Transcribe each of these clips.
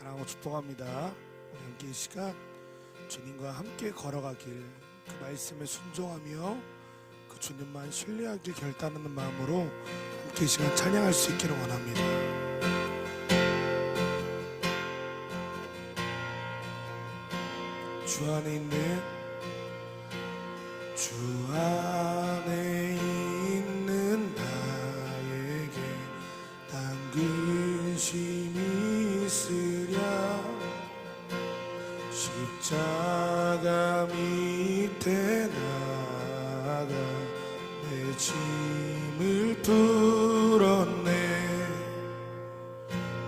사랑하고 축복합니다. 우리 함께 이 시간 주님과 함께 걸어가길, 그 말씀에 순종하며 그 주님만 신뢰하길 결단하는 마음으로 함께 이 시간 찬양할 수 있기를 원합니다. 주 안에 있는 나에게 당근심이 있으랴. 십자가 밑에 나가 내 짐을 풀었네.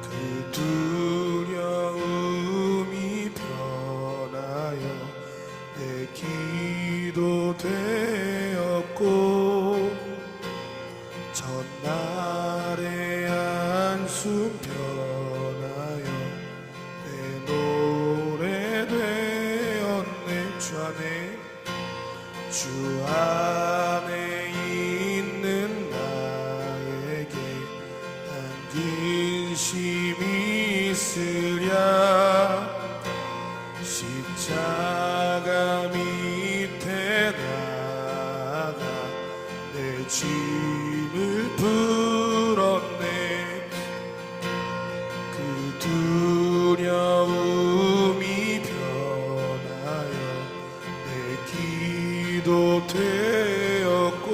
그 두려움이 변하여 내 기도 되었고, 전날의 한숨 변하여 내 노래 되었네. 주 안에 있는 나에게 당근심이 있으랴. 십자가 밑에 나가 내 짐을 풀었네. 그 두려움이 변하여 내 기도 되었고,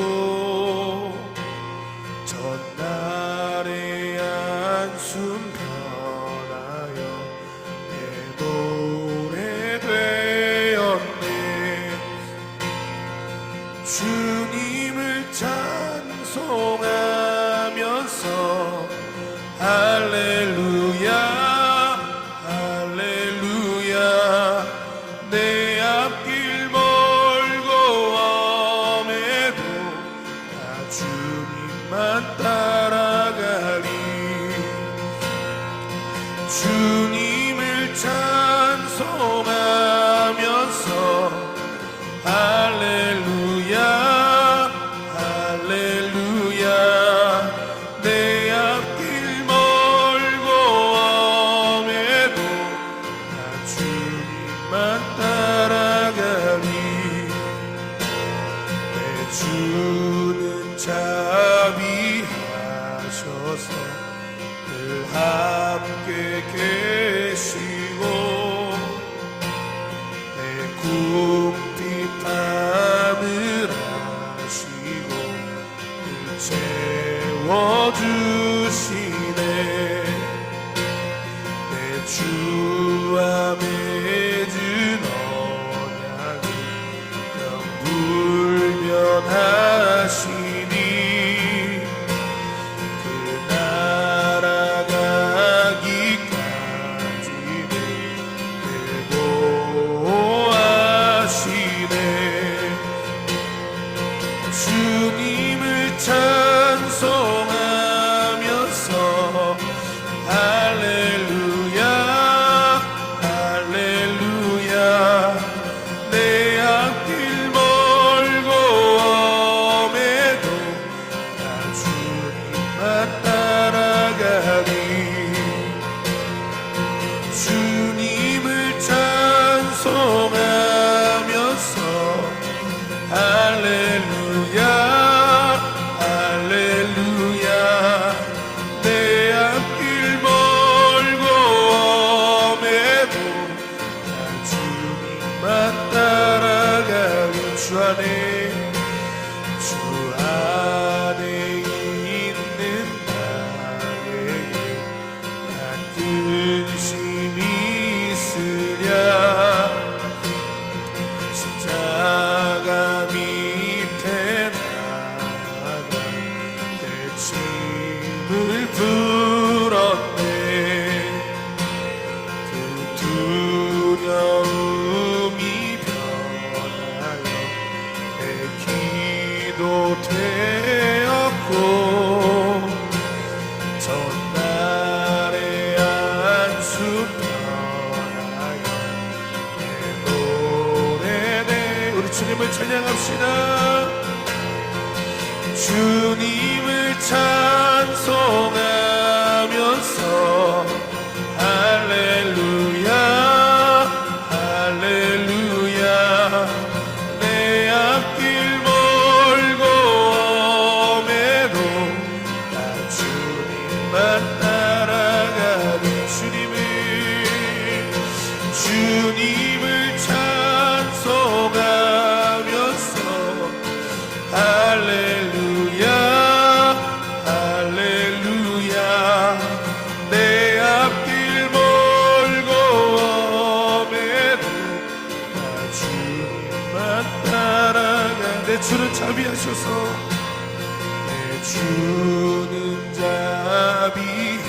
전날의 한숨 변하여 내 노래 되었네. 주님을 찬송하면서 할렐루야 할렐루야. 내 앞길 멀고 엄해도 나 주님만 따라가리. 주님을 찬송하면서 할렐루야 할렐루야. 내 앞길 멀고 엄해도 나 주님만 따라가리. 내 주는 자비하셔서 늘 함께 계시고, 내 궁핍함을 아시고 늘 채워주시네. 내 주와 맺은 언약을 영불변하시니, 그 날아가기까지는 늘 보호하시네. 주님을 찬송하면서 할렐루야 할렐루야. 내 앞길 멀고 엄해도 나 주님만 따라가리. 주님을 찬송하면서 할렐루야 할렐루야. 내 앞길 멀고 엄해도 나 주님만 따라가리. 주 안에 있는 나에게 당근심이 있으랴. 십자가 밑에 나가 내 짐을 풀었네. 그 두려움이 변하여 내 기도 되었고, 전날의 한숨 변하여 내 노래 되. 우리 주님을 찬양합시다. 주님을 찬송하면서 할렐루야 내 주는 자비하셔서 내 주는 자비하셔서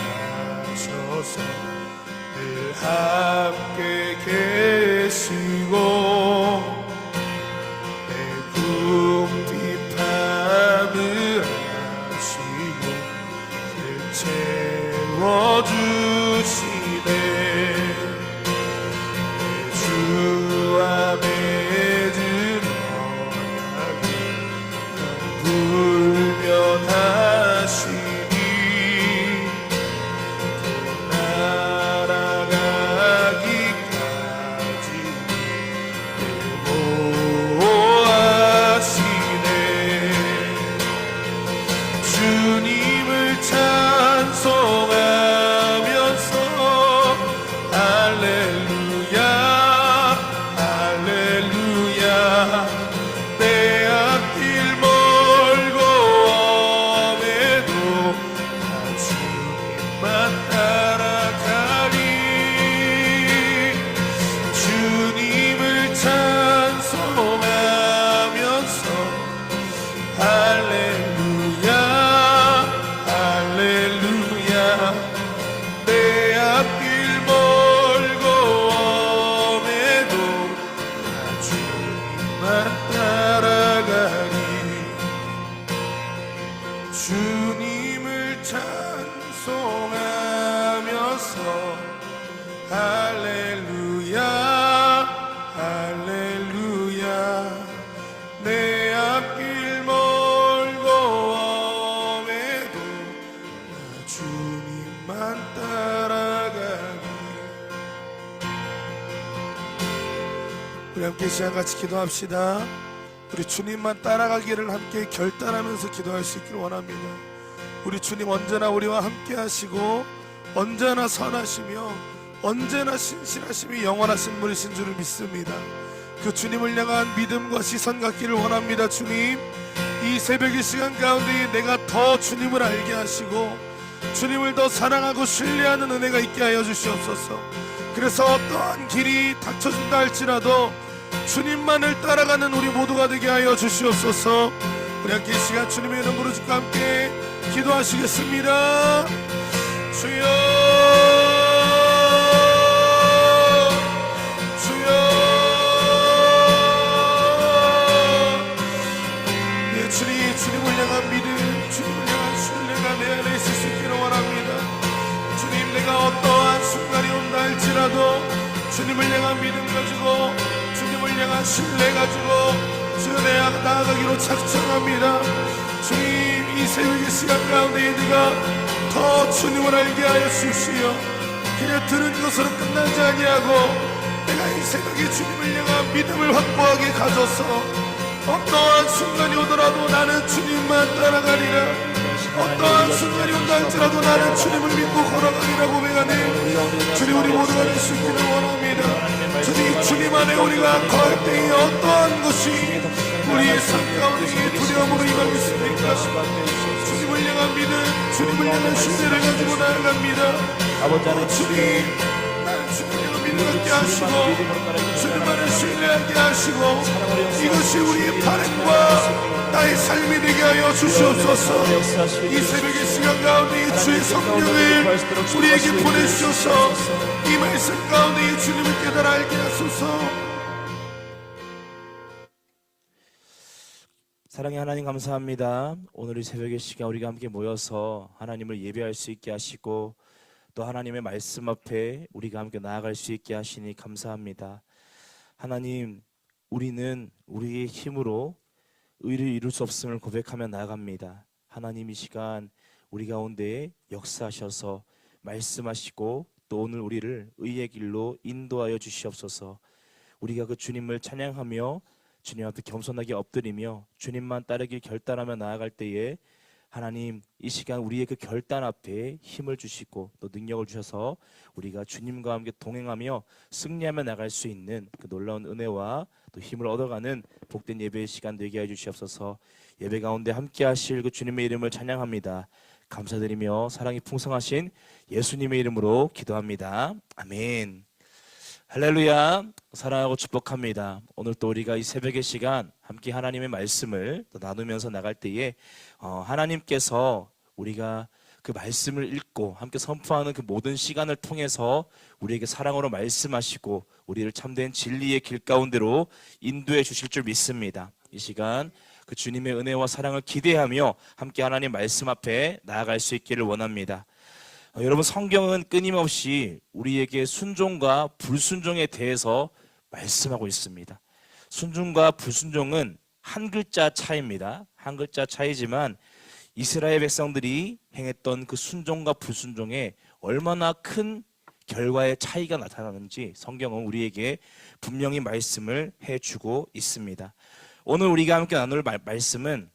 늘 함께 계시고 내 궁핍함을 아시고 늘 채워주시네 내 주와 맺은 언약을 불면하시니 또 날아가기까지 보호하시네 주님을 찬송하면서 할렐루야 할렐루야 내 앞길 멀고 엄해도 나 주님만 따라가리 주님을 찬송하면서 할렐루야 할렐루야 내 앞길 멀고 엄해도 나 주님만 따라가리 주님을 찬송하면서 할렐루야 할렐루야 내 앞길 멀고 엄해도 나 주님만 따라가리 우리 함께 이 시간 같이 기도합시다. 우리 주님만 따라가기를 함께 결단하면서 기도할 수 있기를 원합니다. 우리 주님 언제나 우리와 함께 하시고 언제나 선하시며 언제나 신실하심이 영원하신 분이신 줄을 믿습니다. 그 주님을 향한 믿음과 시선 갖기를 원합니다. 주님 이 새벽의 시간 가운데 내가 더 주님을 알게 하시고 주님을 더 사랑하고 신뢰하는 은혜가 있게 하여 주시옵소서. 그래서 어떠한 길이 닥쳐진다 할지라도 주님만을 따라가는 우리 모두가 되게 하여 주시옵소서. 우리 함께 이 시간 주님의 이름 부르짖고 함께 기도하시겠습니다. 주여 주여 예 주님을 향한 믿음 주님을 향한 신뢰가 내 안에 있을 수 있기를 원합니다. 주님 내가 어떠한 순간이 온다 할지라도 주님을 향한 믿음 가지고 주님을 향한 신뢰 가지고 주여 내 앞 나아가기로 작정합니다. 주님 이 새벽의 시간 가운데 내가 더 주님을 알게 하여 주시오. 그냥 들은 것으로 끝나지 아니하고 내가 이 새벽에 주님을 향한 믿음을 확고하게 가져서 어떠한 순간이 오더라도 나는 주님만 따라가리라. 어떠한 순간이 온다 할지라도 나는 주님을 믿고 걸어가리라 고백하네. 주님 우리 모두가 될 수 있기를 원합니다. 주님 주님 안에 우리가 거할 때에 어떠한 것이 우리의 삶 가운데 두려움으로 임하겠습니까? 주님을 향한 믿음 주님을 향한 신뢰를 가지고 나아갑니다. 주님 나는 주님을 향한 믿음 갖게 하시고 주님만을 신뢰하게 하시고 이것이 우리의 발행과 나의 삶이 되게 하여 주시옵소서. 이 새벽의 시간 가운데 주의 성령을 우리에게 보내주셔서 이 말씀 가운데 주님을 깨달아 알게 하소서. 사랑의 하나님 감사합니다. 오늘 이 새벽의 시간 우리가 함께 모여서 하나님을 예배할 수 있게 하시고 또 하나님의 말씀 앞에 우리가 함께 나아갈 수 있게 하시니 감사합니다. 하나님 우리는 우리의 힘으로 의를 이룰 수 없음을 고백하며 나아갑니다. 하나님 이 시간 우리 가운데 역사하셔서 말씀하시고 또 오늘 우리를 의의 길로 인도하여 주시옵소서. 우리가 그 주님을 찬양하며 주님 앞에 겸손하게 엎드리며 주님만 따르길 결단하며 나아갈 때에 하나님 이 시간 우리의 그 결단 앞에 힘을 주시고 또 능력을 주셔서 우리가 주님과 함께 동행하며 승리하며 나갈 수 있는 그 놀라운 은혜와 또 힘을 얻어가는 복된 예배의 시간 되게 해 주시옵소서. 예배 가운데 함께 하실 그 주님의 이름을 찬양합니다. 감사드리며 사랑이 풍성하신 예수님의 이름으로 기도합니다. 아멘. 할렐루야, 사랑하고 축복합니다. 오늘 또 우리가 이 새벽의 시간 함께 하나님의 말씀을 또 나누면서 나갈 때에 하나님께서 우리가 그 말씀을 읽고 함께 선포하는 그 모든 시간을 통해서 우리에게 사랑으로 말씀하시고 우리를 참된 진리의 길 가운데로 인도해 주실 줄 믿습니다. 이 시간 그 주님의 은혜와 사랑을 기대하며 함께 하나님 말씀 앞에 나아갈 수 있기를 원합니다. 여러분, 성경은 끊임없이 우리에게 순종과 불순종에 대해서 말씀하고 있습니다. 순종과 불순종은 한 글자 차이입니다. 한 글자 차이지만 이스라엘 백성들이 행했던 그 순종과 불순종에 얼마나 큰 결과의 차이가 나타나는지 성경은 우리에게 분명히 말씀을 해주고 있습니다. 오늘 우리가 함께 나눌 말씀은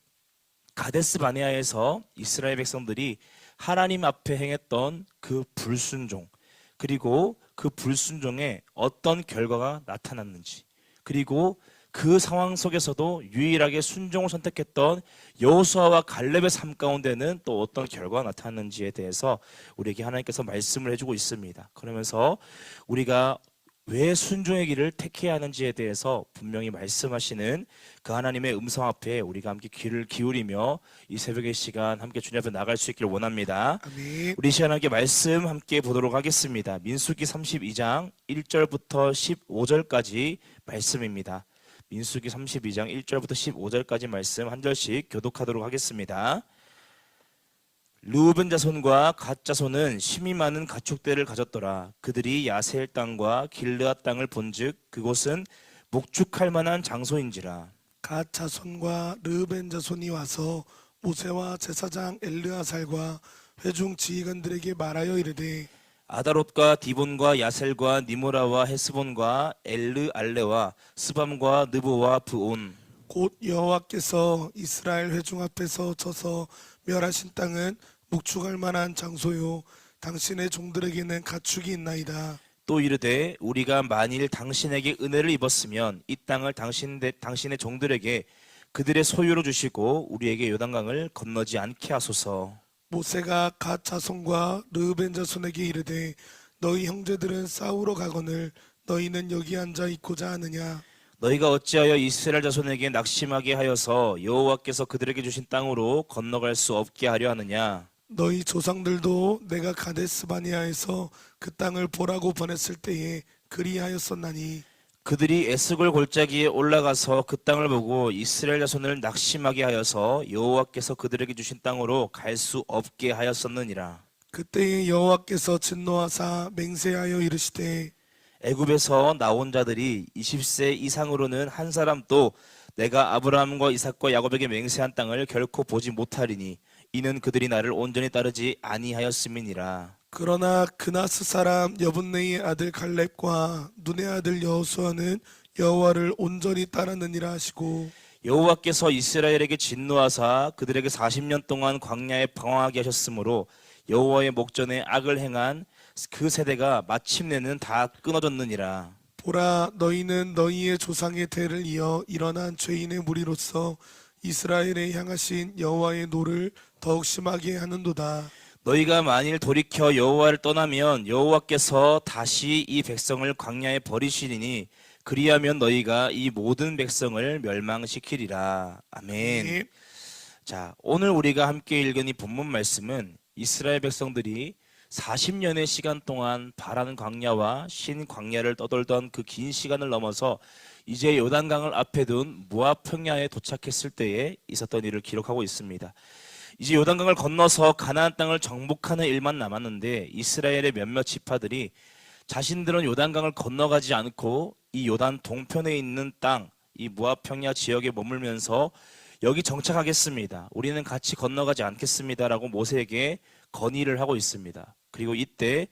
가데스 바네아에서 이스라엘 백성들이 하나님 앞에 행했던 그 불순종, 그리고 그 불순종에 어떤 결과가 나타났는지, 그리고 그 상황 속에서도 유일하게 순종을 선택했던 여호수아와 갈렙의 삶 가운데는 또 어떤 결과가 나타났는지에 대해서 우리에게 하나님께서 말씀을 해주고 있습니다. 그러면서 우리가 왜 순종의 길을 택해야 하는지에 대해서 분명히 말씀하시는 그 하나님의 음성 앞에 우리가 함께 귀를 기울이며 이 새벽의 시간 함께 주님 앞에 나갈 수 있기를 원합니다. 아멘. 우리 시간 함께 말씀 함께 보도록 하겠습니다. 민수기 32장 1절부터 15절까지 말씀입니다. 민수기 32장 1절부터 15절까지 말씀 한 절씩 교독하도록 하겠습니다. 르우벤 자손과 갓 자손은 심히 많은 가축대를 가졌더라. 그들이 야셀 땅과 길르앗 땅을 본즉 그곳은 목축할 만한 장소인지라. 갓 자손과 르벤 자손이 와서 모세와 제사장 엘르아살과 회중 지휘관들에게 말하여 이르되 아다롯과 디본과 야셀과 니모라와 헤스본과 엘르 알레와 스밤과 느보와 브온 곧 여호와께서 이스라엘 회중 앞에서 쳐서 멸하신 땅은 목축할 만한 장소요 당신의 종들에게는 가축이 있나이다. 또 이르되 우리가 만일 당신에게 은혜를 입었으면 이 땅을 당신의 종들에게 그들의 소유로 주시고 우리에게 요단강을 건너지 않게 하소서. 모세가 갓 자손과 르벤 자손에게 이르되 너희 형제들은 싸우러 가거늘 너희는 여기 앉아 있고자 하느냐. 너희가 어찌하여 이스라엘 자손에게 낙심하게 하여서 여호와께서 그들에게 주신 땅으로 건너갈 수 없게 하려 하느냐. 너희 조상들도 내가 가데스 바네아에서 그 땅을 보라고 보냈을 때에 그리하였었나니 그들이 에스골 골짜기에 올라가서 그 땅을 보고 이스라엘 자손을 낙심하게 하여서 여호와께서 그들에게 주신 땅으로 갈 수 없게 하였었느니라. 그때에 여호와께서 진노하사 맹세하여 이르시되 애굽에서 나온 자들이 20세 이상으로는 한 사람도 내가 아브라함과 이삭과 야곱에게 맹세한 땅을 결코 보지 못하리니 이는 그들이 나를 온전히 따르지 아니하였음이니라. 그러나 그나스 사람 여분네의 아들 갈렙과 눈의 아들 여호수아는 여호와를 온전히 따랐느니라 하시고 여호와께서 이스라엘에게 진노하사 그들에게 40년 동안 광야에 방황하게 하셨으므로 여호와의 목전에 악을 행한 그 세대가 마침내는 다 끊어졌느니라. 보라 너희는 너희의 조상의 대를 이어 일어난 죄인의 무리로서 이스라엘에 향하신 여호와의 노를 더욱 심하게 하는도다. 너희가 만일 돌이켜 여호와를 떠나면 여호와께서 다시 이 백성을 광야에 버리시리니 그리하면 너희가 이 모든 백성을 멸망시키리라. 아멘. 네. 자, 오늘 우리가 함께 읽은 이 본문 말씀은 이스라엘 백성들이 40년의 시간 동안 바라는 광야와 신 광야를 떠돌던 그 긴 시간을 넘어서 이제 요단강을 앞에 둔 모압 평야에 도착했을 때에 있었던 일을 기록하고 있습니다. 이제 요단강을 건너서 가나안 땅을 정복하는 일만 남았는데 이스라엘의 몇몇 지파들이 자신들은 요단강을 건너가지 않고 이 요단 동편에 있는 땅, 이 모압 평야 지역에 머물면서 여기 정착하겠습니다. 우리는 같이 건너가지 않겠습니다라고 모세에게 건의를 하고 있습니다. 그리고 이때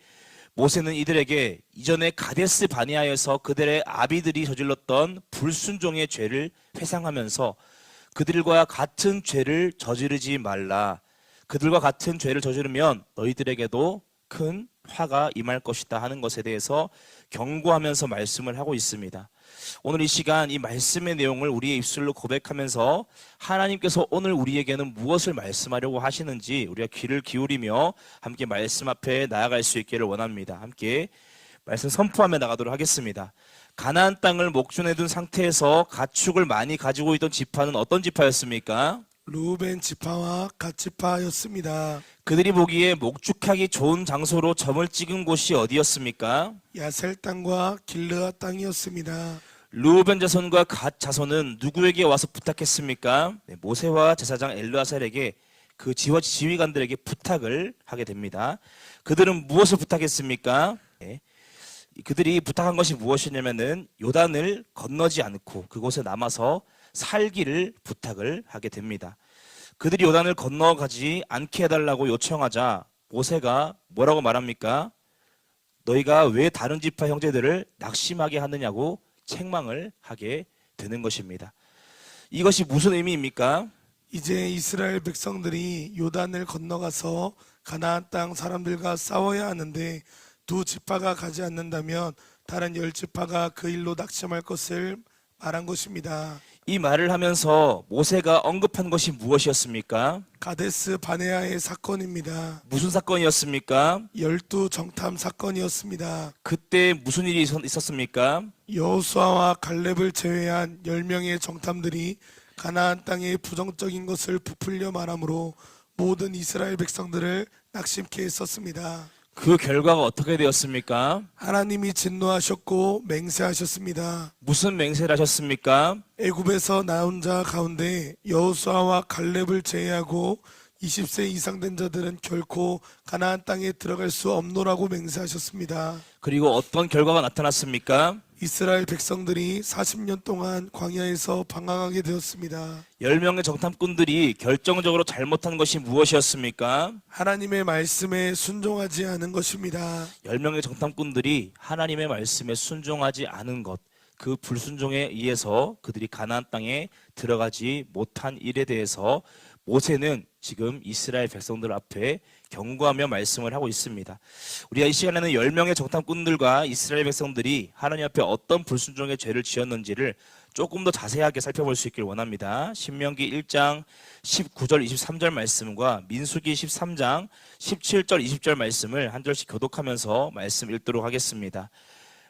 모세는 이들에게 이전에 가데스 바네아에서 그들의 아비들이 저질렀던 불순종의 죄를 회상하면서 그들과 같은 죄를 저지르지 말라. 그들과 같은 죄를 저지르면 너희들에게도 큰 화가 임할 것이다 하는 것에 대해서 경고하면서 말씀을 하고 있습니다. 오늘 이 시간 이 말씀의 내용을 우리의 입술로 고백하면서 하나님께서 오늘 우리에게는 무엇을 말씀하려고 하시는지 우리가 귀를 기울이며 함께 말씀 앞에 나아갈 수 있기를 원합니다. 함께 말씀 선포하며 나가도록 하겠습니다. 가나안 땅을 목전에 둔 상태에서 가축을 많이 가지고 있던 지파는 어떤 지파였습니까? 루벤 지파와 갓 지파였습니다. 그들이 보기에 목축하기 좋은 장소로 점을 찍은 곳이 어디였습니까? 야셀 땅과 길르아 땅이었습니다. 르우벤 자손과 갓 자손은 누구에게 와서 부탁했습니까? 네, 모세와 제사장 엘르아살에게 그 지휘관들에게 부탁을 하게 됩니다. 그들은 무엇을 부탁했습니까? 네, 그들이 부탁한 것이 무엇이냐면은 요단을 건너지 않고 그곳에 남아서 살기를 부탁을 하게 됩니다. 그들이 요단을 건너가지 않게 해달라고 요청하자 모세가 뭐라고 말합니까? 너희가 왜 다른 지파 형제들을 낙심하게 하느냐고 책망을 하게 되는 것입니다. 이것이 무슨 의미입니까? 이제 이스라엘 백성들이 요단을 건너가서 가나안 땅 사람들과 싸워야 하는데 두 지파가 가지 않는다면 다른 10지파가 그 일로 낙심할 것을 말한 것입니다. 이 말을 하면서 모세가 언급한 것이 무엇이었습니까? 가데스 바네아의 사건입니다. 무슨 사건이었습니까? 12정탐 사건이었습니다. 그때 무슨 일이 있었습니까? 여호수아와 갈렙을 제외한 10명의 정탐들이 가나안 땅의 부정적인 것을 부풀려 말하므로 모든 이스라엘 백성들을 낙심케 했었습니다. 그 결과가 어떻게 되었습니까? 하나님이 진노하셨고 맹세하셨습니다. 무슨 맹세를 하셨습니까? 애굽에서 나온 자 가운데 여호수아와 갈렙을 제외하고 20세 이상 된 자들은 결코 가나안 땅에 들어갈 수 없노라고 맹세하셨습니다. 그리고 어떤 결과가 나타났습니까? 이스라엘 백성들이 40년 동안 광야에서 방황하게 되었습니다. 10명의 정탐꾼들이 결정적으로 잘못한 것이 무엇이었습니까? 하나님의 말씀에 순종하지 않은 것입니다. 10명의 정탐꾼들이 하나님의 말씀에 순종하지 않은 것, 그 불순종에 의해서 그들이 가나안 땅에 들어가지 못한 일에 대해서 모세는 지금 이스라엘 백성들 앞에 경고하며 말씀을 하고 있습니다. 우리가 이 시간에는 10명의 정탐꾼들과 이스라엘 백성들이 하나님 앞에 어떤 불순종의 죄를 지었는지를 조금 더 자세하게 살펴볼 수 있길 원합니다. 신명기 1장 19절 23절 말씀과 민수기 13장 17절 20절 말씀을 한 절씩 교독하면서 말씀 읽도록 하겠습니다.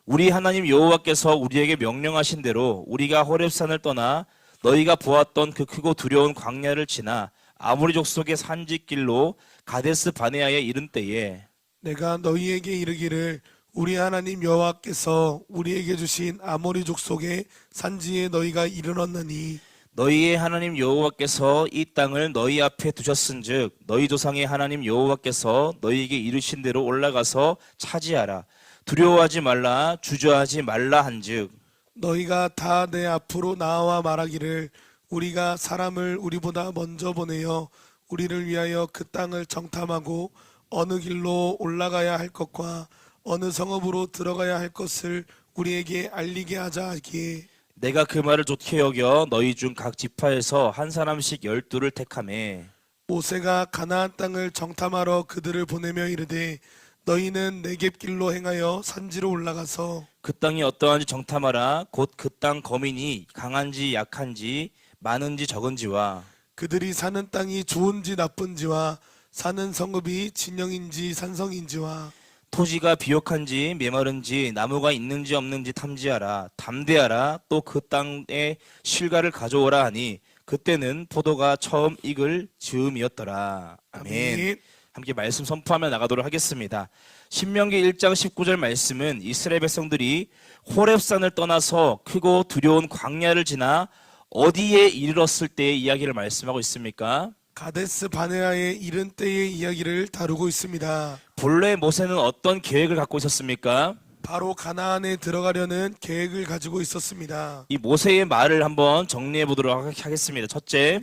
우리 하나님 여호와께서 우리에게 명령하신 대로 우리가 호렙산을 떠나 너희가 보았던 그 크고 두려운 광야를 지나 아모리 족속의 산지길로 가데스 바네아에 이른 때에 내가 너희에게 이르기를 우리 하나님 여호와께서 우리에게 주신 아모리 족속의 산지에 너희가 이르렀나니 너희의 하나님 여호와께서 이 땅을 너희 앞에 두셨은즉 너희 조상의 하나님 여호와께서 너희에게 이르신 대로 올라가서 차지하라. 두려워하지 말라 주저하지 말라 한즉 너희가 다 내 앞으로 나와 말하기를 우리가 사람을 우리보다 먼저 보내어 우리를 위하여 그 땅을 정탐하고 어느 길로 올라가야 할 것과 어느 성읍으로 들어가야 할 것을 우리에게 알리게 하자 하기에 내가 그 말을 좋게 여겨 너희 중 각 지파에서 한 사람씩 12를 택하매 모세가 가나안 땅을 정탐하러 그들을 보내며 이르되 너희는 네겝길로 행하여 산지로 올라가서 그 땅이 어떠한지 정탐하라. 곧 그 땅 거민이 강한지 약한지 많은지 적은지와 그들이 사는 땅이 좋은지 나쁜지와 사는 성읍이 진영인지 산성인지와 토지가 비옥한지 메마른지 나무가 있는지 없는지 탐지하라. 담대하라. 또 그 땅에 실과를 가져오라 하니 그때는 포도가 처음 익을 즈음이었더라. 아멘. 함께 말씀 선포하며 나가도록 하겠습니다. 신명기 1장 19절 말씀은 이스라엘 백성들이 호렙산을 떠나서 크고 두려운 광야를 지나 어디에 이르렀을 때의 이야기를 말씀하고 있습니까? 가데스 바네아에 이른 때의 이야기를 다루고 있습니다. 본래 모세는 어떤 계획을 갖고 있었습니까? 바로 가나안에 들어가려는 계획을 가지고 있었습니다. 이 모세의 말을 한번 정리해 보도록 하겠습니다. 첫째,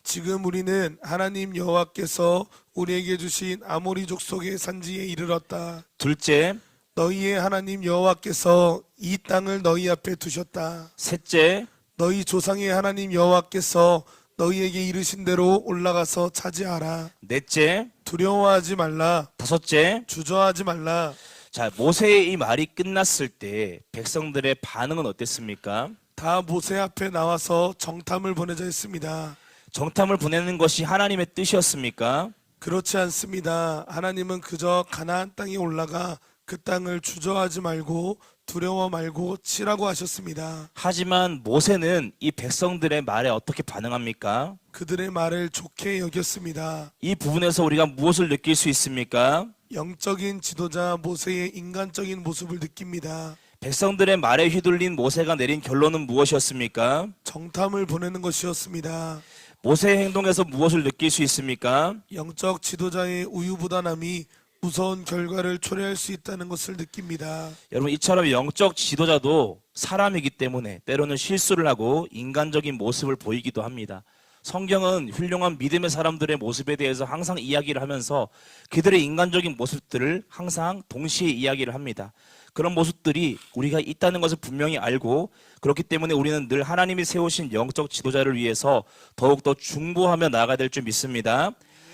지금 우리는 하나님 여호와께서 우리에게 주신 아모리 족속의 산지에 이르렀다. 둘째, 너희의 하나님 여호와께서 이 땅을 너희 앞에 두셨다. 셋째, 너희 조상의 하나님 여호와께서 너희에게 이르신 대로 올라가서 차지하라. 넷째, 두려워하지 말라. 다섯째. 주저하지 말라. 자, 모세의 이 말이 끝났을 때 백성들의 반응은 어땠습니까? 다 모세 앞에 나와서 정탐을 보내자 했습니다. 정탐을 보내는 것이 하나님의 뜻이었습니까? 그렇지 않습니다. 하나님은 그저 가나안 땅에 올라가 그 땅을 주저하지 말고 두려워 말고 치라고 하셨습니다. 하지만 모세는 이 백성들의 말에 어떻게 반응합니까? 그들의 말을 좋게 여겼습니다. 이 부분에서 우리가 무엇을 느낄 수 있습니까? 영적인 지도자 모세의 인간적인 모습을 느낍니다. 백성들의 말에 휘둘린 모세가 내린 결론은 무엇이었습니까? 정탐을 보내는 것이었습니다. 모세의 행동에서 무엇을 느낄 수 있습니까? 영적 지도자의 우유부단함이 무서운 결과를 초래할 수 있다는 것을 느낍니다. 여러분, 이처럼 영적 지도자도 사람이기 때문에 때로는 실수를 하고 인간적인 모습을 보이기도 합니다. 성경은 훌륭한 믿음의 사람들의 모습에 대해서 항상 이야기를 하면서 그들의 인간적인 모습들을 항상 동시에 이야기를 합니다. 그런 모습들이 우리가 있다는 것을 분명히 알고, 그렇기 때문에 우리는 늘 하나님이 세우신 영적 지도자를 위해서 더욱더 중보하며 나아가야 될 줄 믿습니다.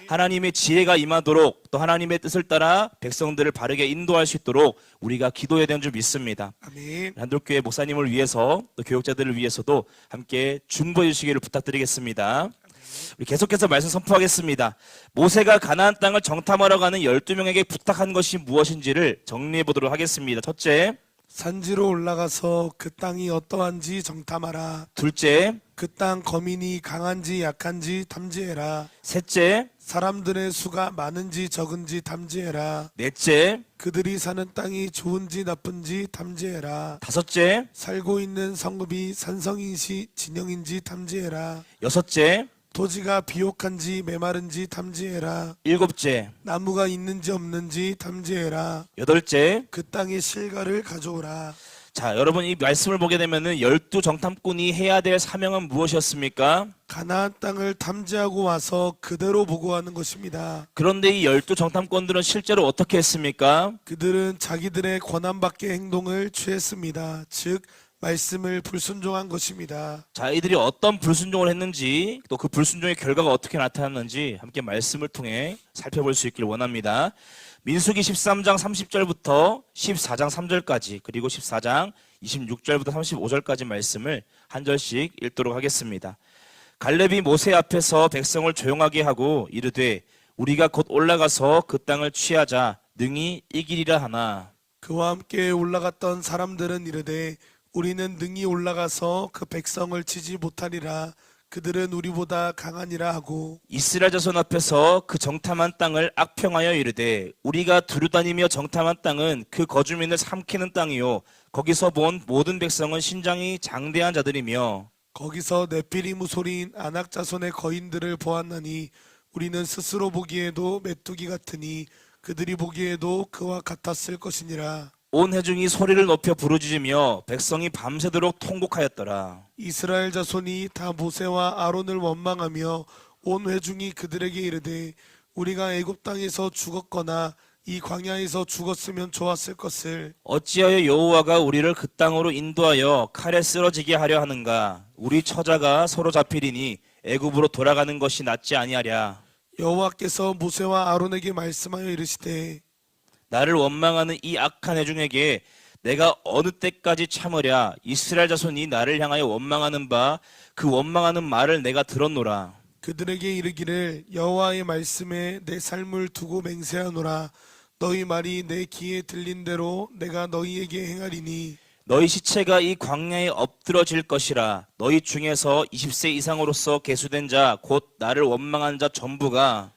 하나님의 지혜가 임하도록, 또 하나님의 뜻을 따라 백성들을 바르게 인도할 수 있도록 우리가 기도해야 되는 줄 믿습니다. 아멘. 한독교회 목사님을 위해서, 또 교육자들을 위해서도 함께 중보해 주시기를 부탁드리겠습니다. 우리 계속해서 말씀 선포하겠습니다. 모세가 가나안 땅을 정탐하러 가는 12명에게 부탁한 것이 무엇인지를 정리해 보도록 하겠습니다. 첫째, 산지로 올라가서 그 땅이 어떠한지 정탐하라. 둘째, 그 땅 거민이 강한지 약한지 탐지해라. 셋째, 사람들의 수가 많은지 적은지 탐지해라. 넷째, 그들이 사는 땅이 좋은지 나쁜지 탐지해라. 다섯째, 살고 있는 성읍이 산성인지 진영인지 탐지해라. 여섯째, 토지가 비옥한지 메마른지 탐지해라. 일곱째, 나무가 있는지 없는지 탐지해라. 여덟째. 그 땅의 실과를 가져오라. 자, 여러분, 이 말씀을 보게 되면은 12정탐꾼이 해야 될 사명은 무엇이었습니까? 가나안 땅을 탐지하고 와서 그대로 보고하는 것입니다. 그런데 이 12정탐꾼들은 실제로 어떻게 했습니까? 그들은 자기들의 권한 밖의 행동을 취했습니다. 즉 말씀을 불순종한 것입니다. 자, 이들이 어떤 불순종을 했는지, 또 그 불순종의 결과가 어떻게 나타났는지 함께 말씀을 통해 살펴볼 수 있기를 원합니다. 민수기 13장 30절부터 14장 3절까지, 그리고 14장 26절부터 35절까지 말씀을 한 절씩 읽도록 하겠습니다. 갈렙이 모세 앞에서 백성을 조용하게 하고 이르되 우리가 곧 올라가서 그 땅을 취하자 능히 이기리라 하나. 그와 함께 올라갔던 사람들은 이르되 우리는 능히 올라가서 그 백성을 치지 못하리라. 그들은 우리보다 강하니라 하고 이스라엘 자손 앞에서 그 정탐한 땅을 악평하여 이르되 우리가 두루다니며 정탐한 땅은 그 거주민을 삼키는 땅이요 거기서 본 모든 백성은 신장이 장대한 자들이며 거기서 네피리무 소리인 아낙 자손의 거인들을 보았나니 우리는 스스로 보기에도 메뚜기 같으니 그들이 보기에도 그와 같았을 것이니라. 온 회중이 소리를 높여 부르짖으며 백성이 밤새도록 통곡하였더라. 이스라엘 자손이 다 모세와 아론을 원망하며 온 회중이 그들에게 이르되 우리가 애굽 땅에서 죽었거나 이 광야에서 죽었으면 좋았을 것을 어찌하여 여호와가 우리를 그 땅으로 인도하여 칼에 쓰러지게 하려 하는가? 우리 처자가 서로 잡히리니 애굽으로 돌아가는 것이 낫지 아니하랴. 여호와께서 모세와 아론에게 말씀하여 이르시되 나를 원망하는 이 악한 회중에게 내가 어느 때까지 참으랴. 이스라엘 자손이 나를 향하여 원망하는 바 그 원망하는 말을 내가 들었노라. 그들에게 이르기를 여호와의 말씀에 내 삶을 두고 맹세하노라. 너희 말이 내 귀에 들린 대로 내가 너희에게 행하리니 너희 시체가 이 광야에 엎드러질 것이라. 너희 중에서 20세 이상으로서 계수된 자 곧 나를 원망한 자 전부가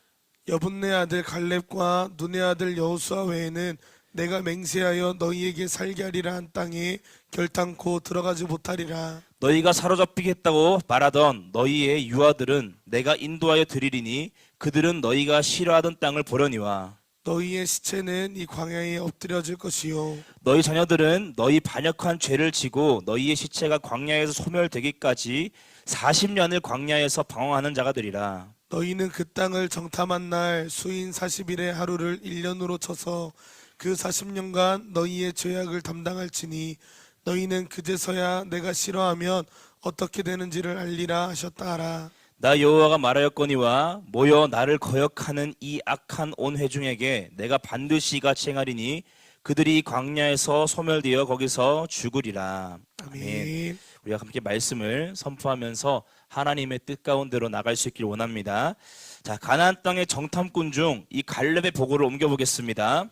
여분네 아들 갈렙과 눈의 아들 여호수아 외에는 내가 맹세하여 너희에게 살게 하리라 한 땅에 결탄코 들어가지 못하리라. 너희가 사로잡히겠다고 말하던 너희의 유아들은 내가 인도하여 드리리니 그들은 너희가 싫어하던 땅을 보려니와 너희의 시체는 이 광야에 엎드려질 것이요 너희 자녀들은 너희 반역한 죄를 지고 너희의 시체가 광야에서 소멸되기까지 40년을 광야에서 방황하는 자가 되리라. 너희는 그 땅을 정탐한 날 수인 40일의 하루를 1년으로 쳐서 그 40년간 너희의 죄악을 담당할지니 너희는 그제서야 내가 싫어하면 어떻게 되는지를 알리라 하셨다 하라. 나 여호와가 말하였거니와 모여 나를 거역하는 이 악한 온 회중에게 내가 반드시 같이 행하리니 그들이 광야에서 소멸되어 거기서 죽으리라. 아멘. 우리가 함께 말씀을 선포하면서 하나님의 뜻 가운데로 나갈 수 있기를 원합니다. 자, 가나안 땅의 정탐꾼 중 이 갈렙의 보고를 옮겨보겠습니다.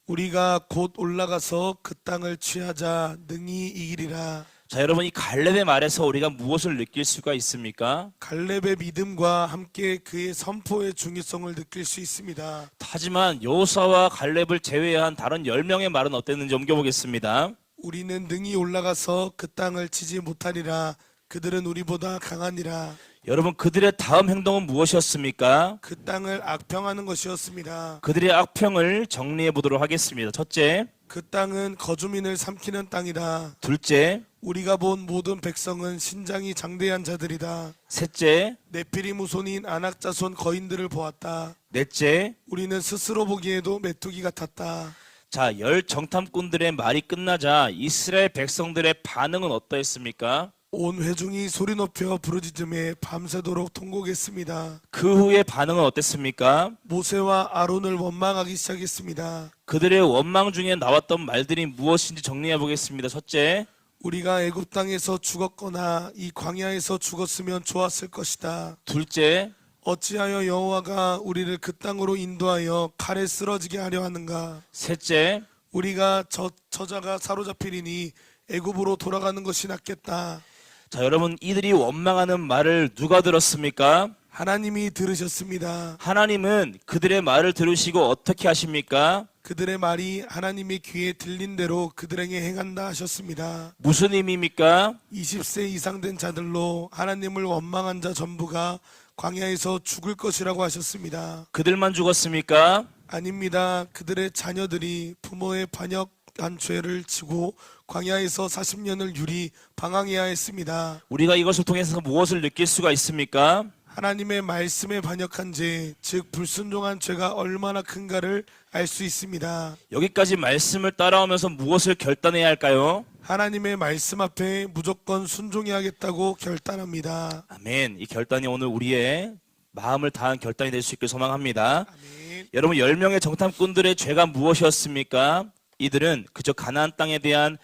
우리가 곧 올라가서 그 땅을 취하자 능히 이기리라. 자, 여러분 이 갈렙의 말에서 우리가 무엇을 느낄 수가 있습니까? 갈렙의 믿음과 함께 그의 선포의 중요성을 느낄 수 있습니다. 하지만 여호수아와 갈렙을 제외한 다른 10명의 말은 어땠는지 옮겨보겠습니다. 우리는 능히 올라가서 그 땅을 치지 못하리라. 그들은 우리보다 강하니라. 여러분 그들의 다음 행동은 무엇이었습니까? 그 땅을 악평하는 것이었습니다. 그들의 악평을 정리해 보도록 하겠습니다. 첫째, 그 땅은 거주민을 삼키는 땅이다. 둘째, 우리가 본 모든 백성은 신장이 장대한 자들이다. 셋째, 네피림 후손인 아낙 자손 거인들을 보았다. 넷째. 우리는 스스로 보기에도 메뚜기 같았다. 자, 열 정탐꾼들의 말이 끝나자 이스라엘 백성들의 반응은 어떠했습니까? 온 회중이 소리 높여 부르짖음에 밤새도록 통곡했습니다. 그 후의 반응은 어땠습니까? 모세와 아론을 원망하기 시작했습니다. 그들의 원망 중에 나왔던 말들이 무엇인지 정리해 보겠습니다. 첫째, 우리가 애굽 땅에서 죽었거나 이 광야에서 죽었으면 좋았을 것이다. 둘째, 어찌하여 여호와가 우리를 그 땅으로 인도하여 칼에 쓰러지게 하려 하는가? 셋째. 우리가 저자가 사로잡히리니 애굽으로 돌아가는 것이 낫겠다. 자, 여러분 이들이 원망하는 말을 누가 들었습니까? 하나님이 들으셨습니다. 하나님은 그들의 말을 들으시고 어떻게 하십니까? 그들의 말이 하나님의 귀에 들린 대로 그들에게 행한다 하셨습니다. 무슨 의미입니까? 20세 이상 된 자들로 하나님을 원망한 자 전부가 광야에서 죽을 것이라고 하셨습니다. 그들만 죽었습니까? 아닙니다. 그들의 자녀들이 부모의 반역한 죄를 지고 광야에서 40년을 유리 방황해야 했습니다. 우리가 이것을 통해서 무엇을 느낄 수가 있습니까? 하나님의 말씀에 반역한 죄, 즉 불순종한 죄가 얼마나 큰가를 알 수 있습니다. 여기까지 말씀을 따라오면서 무엇을 결단해야 할까요? 하나님의 말씀 앞에 무조건 순종해야겠다고 결단합니다. 아멘. 이 결단이 오늘 우리의 마음을 다한 결단이 될 수 있길 소망합니다. 아멘. 여러분 10명의 정탐꾼들의 죄가 무엇이었습니까? 이들은 그저 가나안 땅에 대한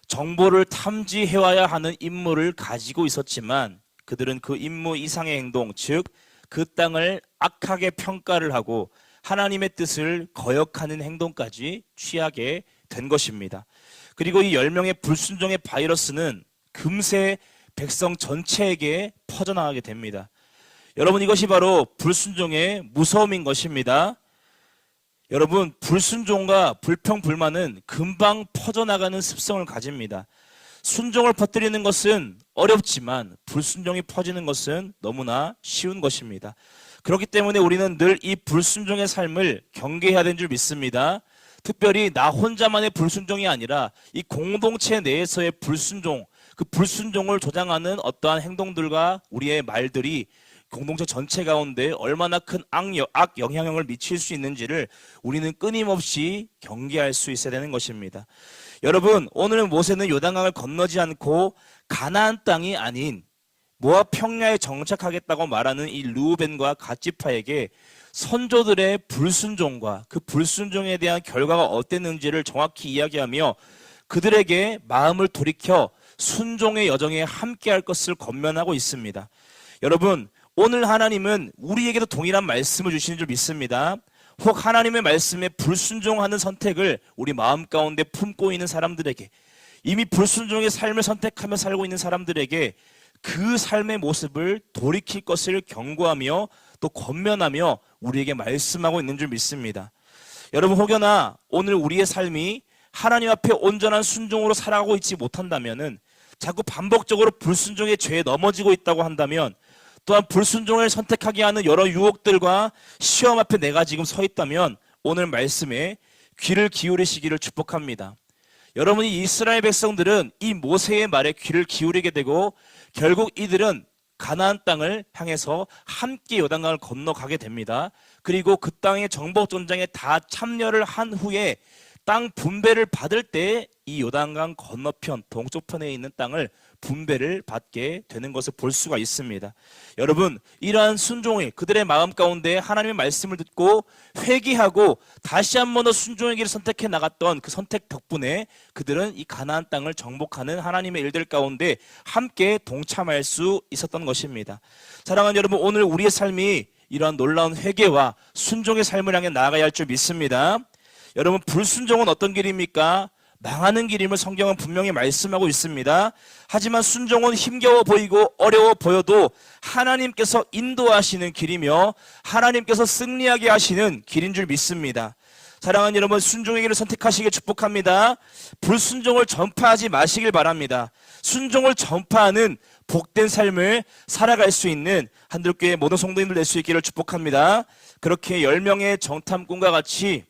정보를 탐지해와야 하는 임무를 가지고 있었지만 그들은 그 임무 이상의 행동, 즉 그 땅을 악하게 평가를 하고 하나님의 뜻을 거역하는 행동까지 취하게 된 것입니다. 그리고 이 10명의 불순종의 바이러스는 금세 백성 전체에게 퍼져나가게 됩니다. 여러분 이것이 바로 불순종의 무서움인 것입니다. 여러분 불순종과 불평불만은 금방 퍼져나가는 습성을 가집니다. 순종을 퍼뜨리는 것은 어렵지만 불순종이 퍼지는 것은 너무나 쉬운 것입니다. 그렇기 때문에 우리는 늘 이 불순종의 삶을 경계해야 되는 줄 믿습니다. 특별히 나 혼자만의 불순종이 아니라 이 공동체 내에서의 불순종, 그 불순종을 조장하는 어떠한 행동들과 우리의 말들이 공동체 전체 가운데 얼마나 큰 악 영향력을 미칠 수 있는지를 우리는 끊임없이 경계할 수 있어야 되는 것입니다. 여러분, 오늘 모세는 요단강을 건너지 않고 가나안 땅이 아닌 모압 평야에 정착하겠다고 말하는 이 르우벤과 갓지파에게 선조들의 불순종과 그 불순종에 대한 결과가 어땠는지를 정확히 이야기하며 그들에게 마음을 돌이켜 순종의 여정에 함께할 것을 권면하고 있습니다. 여러분, 오늘 하나님은 우리에게도 동일한 말씀을 주시는 줄 믿습니다. 혹 하나님의 말씀에 불순종하는 선택을 우리 마음 가운데 품고 있는 사람들에게, 이미 불순종의 삶을 선택하며 살고 있는 사람들에게 그 삶의 모습을 돌이킬 것을 경고하며 또 권면하며 우리에게 말씀하고 있는 줄 믿습니다. 여러분, 혹여나 오늘 우리의 삶이 하나님 앞에 온전한 순종으로 살아가고 있지 못한다면은, 자꾸 반복적으로 불순종의 죄에 넘어지고 있다고 한다면, 또한 불순종을 선택하게 하는 여러 유혹들과 시험 앞에 내가 지금 서 있다면 오늘 말씀에 귀를 기울이시기를 축복합니다. 여러분이 이스라엘 백성들은 이 모세의 말에 귀를 기울이게 되고 결국 이들은 가나안 땅을 향해서 함께 요단강을 건너가게 됩니다. 그리고 그 땅의 정복 전쟁에 다 참여를 한 후에 땅 분배를 받을 때 이 요단강 건너편 동쪽편에 있는 땅을 분배를 받게 되는 것을 볼 수가 있습니다. 여러분, 이러한 순종이 그들의 마음 가운데 하나님의 말씀을 듣고 회개하고 다시 한 번 더 순종의 길을 선택해 나갔던 그 선택 덕분에 그들은 이 가나안 땅을 정복하는 하나님의 일들 가운데 함께 동참할 수 있었던 것입니다. 사랑하는 여러분, 오늘 우리의 삶이 이러한 놀라운 회개와 순종의 삶을 향해 나아가야 할 줄 믿습니다. 여러분, 불순종은 어떤 길입니까? 망하는 길임을 성경은 분명히 말씀하고 있습니다. 하지만 순종은 힘겨워 보이고 어려워 보여도 하나님께서 인도하시는 길이며 하나님께서 승리하게 하시는 길인 줄 믿습니다. 사랑하는 여러분, 순종의 길을 선택하시길 축복합니다. 불순종을 전파하지 마시길 바랍니다. 순종을 전파하는 복된 삶을 살아갈 수 있는 한들교회 모든 성도님들 될 수 있기를 축복합니다. 그렇게 10명의 정탐꾼과 같이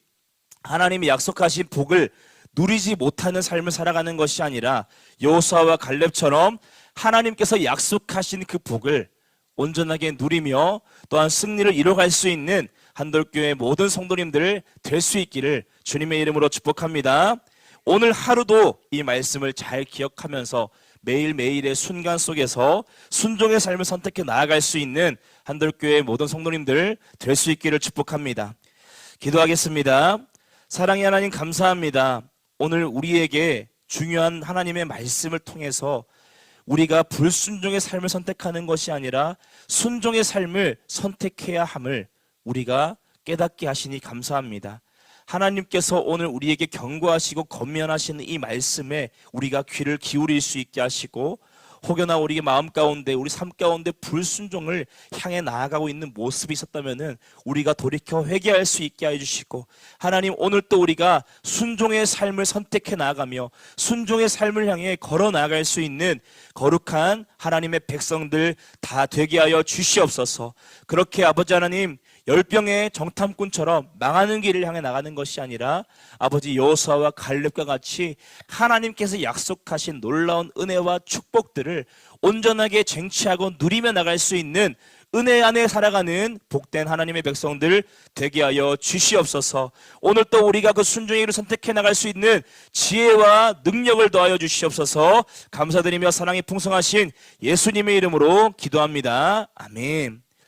하나님이 약속하신 복을 누리지 못하는 삶을 살아가는 것이 아니라 여호수아와 갈렙처럼 하나님께서 약속하신 그 복을 온전하게 누리며 또한 승리를 이뤄갈 수 있는 한돌교회 모든 성도님들 될 수 있기를 주님의 이름으로 축복합니다. 오늘 하루도 이 말씀을 잘 기억하면서 매일매일의 순간 속에서 순종의 삶을 선택해 나아갈 수 있는 한돌교회 모든 성도님들 될 수 있기를 축복합니다. 기도하겠습니다. 사랑의 하나님, 감사합니다. 오늘 우리에게 중요한 하나님의 말씀을 통해서 우리가 불순종의 삶을 선택하는 것이 아니라 순종의 삶을 선택해야 함을 우리가 깨닫게 하시니 감사합니다. 하나님께서 오늘 우리에게 경고하시고 권면하시는 이 말씀에 우리가 귀를 기울일 수 있게 하시고, 혹여나 우리 마음 가운데, 우리 삶 가운데 불순종을 향해 나아가고 있는 모습이 있었다면 우리가 돌이켜 회개할 수 있게 해주시고, 하나님, 오늘 또 우리가 순종의 삶을 선택해 나아가며 순종의 삶을 향해 걸어 나아갈 수 있는 거룩한 하나님의 백성들 다 되게 하여 주시옵소서. 그렇게 아버지 하나님, 10병의 정탐꾼처럼 망하는 길을 향해 나가는 것이 아니라 아버지 여호수아와 갈렙과 같이 하나님께서 약속하신 놀라운 은혜와 축복들을 온전하게 쟁취하고 누리며 나갈 수 있는 은혜 안에 살아가는 복된 하나님의 백성들 되게 하여 주시옵소서. 오늘 또 우리가 그 순종의 길을 선택해 나갈 수 있는 지혜와 능력을 더하여 주시옵소서. 감사드리며 사랑이 풍성하신 예수님의 이름으로 기도합니다. 아멘.